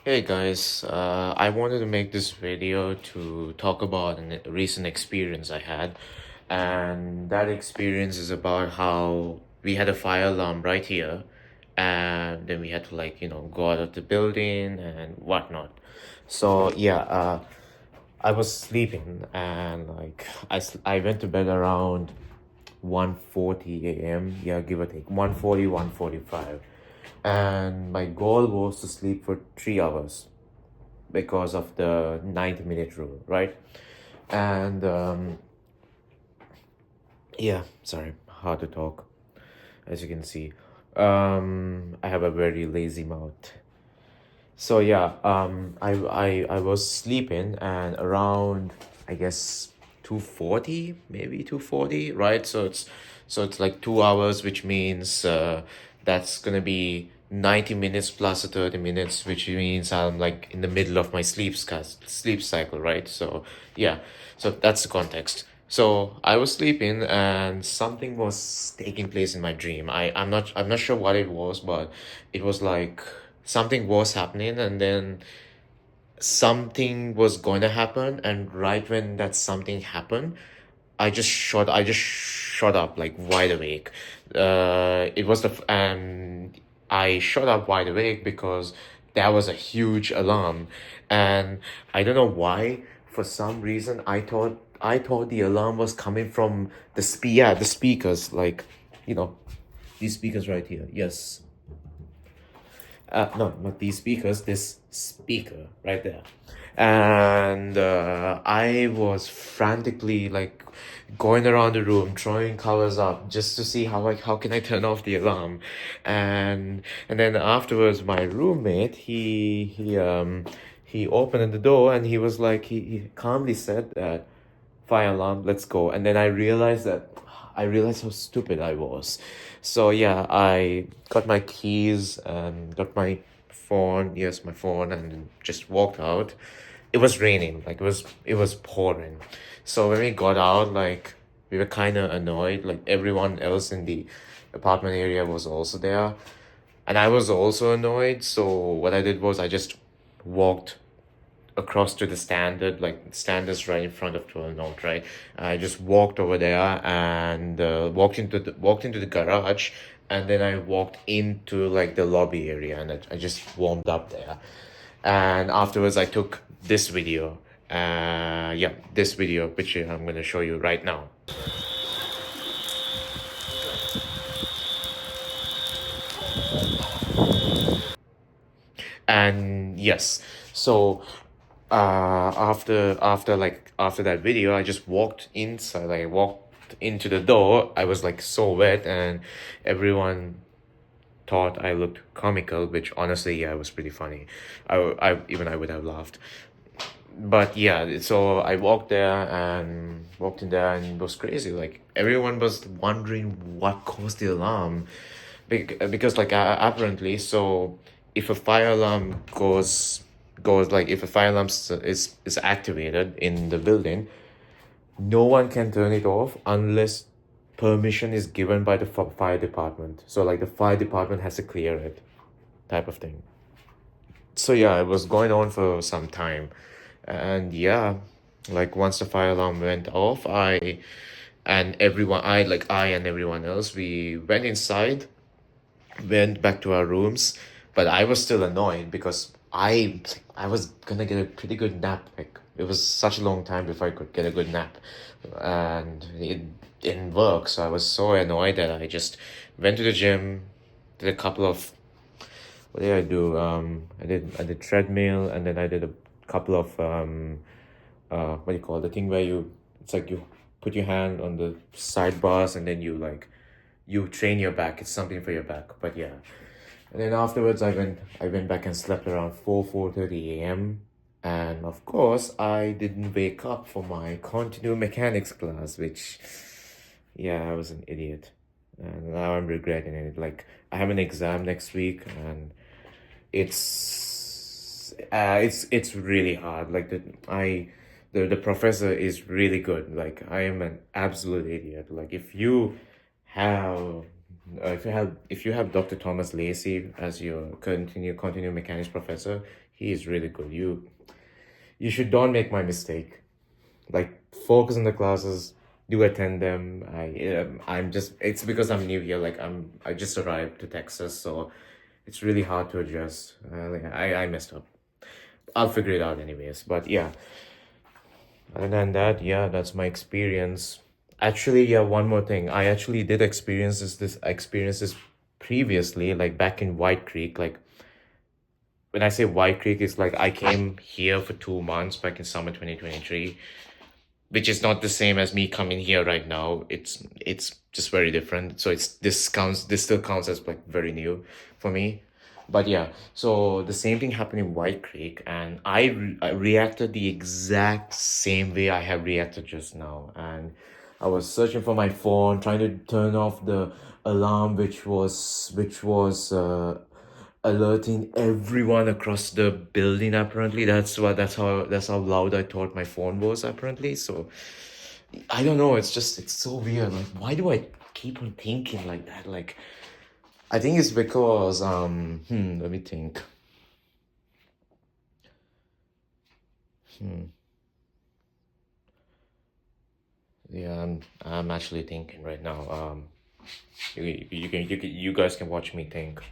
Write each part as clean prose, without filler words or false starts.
Hey guys, I wanted to make this video to talk about a recent experience I had, and that experience is about how we had a fire alarm right here, and then we had to go out of the building and whatnot. So yeah, I was sleeping and I went to bed around 1:40 a.m. Yeah, give or take 1:40, 1:45, and my goal was to sleep for 3 hours because of the 90-minute rule, right? And yeah, sorry, hard to talk, as you can see. I have a very lazy mouth. So yeah, I was sleeping and around, I guess, 2:40, maybe 2:40, right? So it's like 2 hours, which means that's gonna be 90 minutes plus a 30 minutes, which means I'm like in the middle of my sleep cycle, right? So yeah, so that's the context. So I was sleeping and something was taking place in my dream. I'm not sure what it was, but it was like something was happening, and then something was going to happen, and right when that something happened, I just shot up like wide awake. It was and I shot up wide awake because that was a huge alarm, and I don't know why. For some reason, I thought the alarm was coming from the speakers, like, you know, these speakers right here. Yes, no, not these speakers, this speaker right there. And I was frantically like going around the room throwing covers up just to see how can I turn off the alarm. And then afterwards my roommate, he opened the door and he was like, he calmly said that, "Fire alarm, let's go." And then I realized how stupid I was. So yeah, I got my keys and got my phone, yes, my phone, and just walked out. It was raining, like it was pouring. So when we got out, like, we were kind of annoyed, like everyone else in the apartment area was also there, and I was also annoyed. So what I did was I just walked across to the standard, like standards right in front of 12 note, right? I just walked over there and walked into the garage, and then I walked into like the lobby area, and I just warmed up there. And afterwards I took this video. Yeah, this video which I'm gonna show you right now. And yes, so after that video, I just walked inside, like I walked into the door. I was like so wet, and everyone thought I looked comical, which honestly, yeah, it was pretty funny. I would have laughed. But yeah, so I walked in there, and it was crazy. Like everyone was wondering what caused the alarm, because like apparently, so if a fire alarm goes like if a fire alarm is activated in the building, no one can turn it off unless permission is given by the fire department. So like the fire department has to clear it, type of thing. So yeah, it was going on for some time, and yeah, like once the fire alarm went off, I and everyone else, we went inside, went back to our rooms, but I was still annoyed because I was gonna get a pretty good nap. Like it was such a long time before I could get a good nap, and it didn't work. So I was so annoyed that I just went to the gym, did a couple of, what did I do? I did treadmill, and then I did a couple of what do you call it? The thing where it's like you put your hand on the side bars, and then you train your back. It's something for your back, but yeah. And then afterwards, I went back and slept around 4:30 a.m. And of course, I didn't wake up for my continuum mechanics class, which, yeah, I was an idiot, and now I'm regretting it. Like I have an exam next week, and it's really hard. Like the professor is really good. Like I am an absolute idiot. Like if you have if you have Dr. Thomas Lacey as your continuing mechanics professor, he is really good. You should don't make my mistake. Like, focus on the classes, do attend them. I'm just, it's because I'm new here. Like, I just arrived to Texas, so it's really hard to adjust. I messed up. I'll figure it out anyways. But yeah, other than that, yeah, that's my experience. Actually, yeah, one more thing. I actually did experience this previously, like back in White Creek. Like, when I say White Creek, it's like I came here for 2 months back in summer 2023, which is not the same as me coming here right now. It's just very different. So this still counts as like very new for me. But yeah, so the same thing happened in White Creek, and I reacted the exact same way I have reacted just now. And I was searching for my phone, trying to turn off the alarm, which was alerting everyone across the building. Apparently, that's how loud I thought my phone was. Apparently, so I don't know. It's so weird. Like, why do I keep on thinking like that? Like, I think it's because let me think. Hmm. Yeah, I'm actually thinking right now. You guys can watch me think.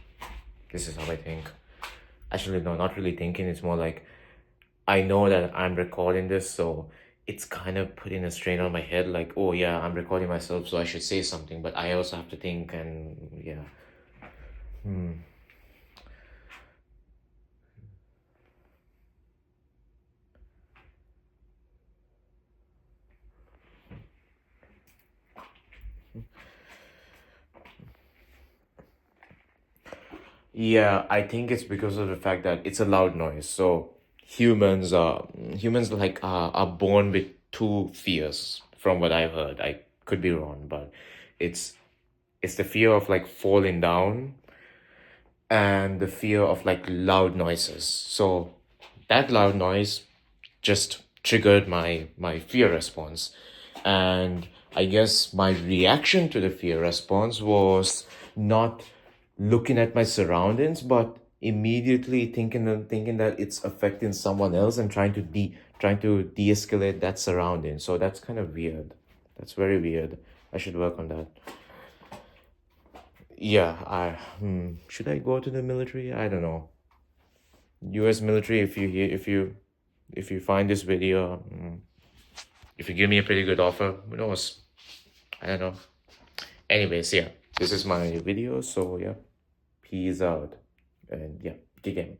This is how I think. Actually, no, not really thinking. It's more like I know that I'm recording this, so it's kind of putting a strain on my head. Like, oh yeah, I'm recording myself, so I should say something. But I also have to think, and yeah. Hmm. Yeah, I think it's because of the fact that it's a loud noise. So humans like are born with two fears, from what I've heard. I could be wrong, but it's it's the fear of like falling down and the fear of like loud noises. So that loud noise just triggered my fear response. And I guess my reaction to the fear response was not looking at my surroundings, but immediately thinking that it's affecting someone else and trying to de-escalate that surrounding. So that's kind of weird. That's very weird. I should work on that. Yeah, should I go to the military? I don't know. US military, if you find this video, if you give me a pretty good offer, who knows? I don't know. Anyways, yeah, this is my video, so yeah, peace out. And yeah, dig in.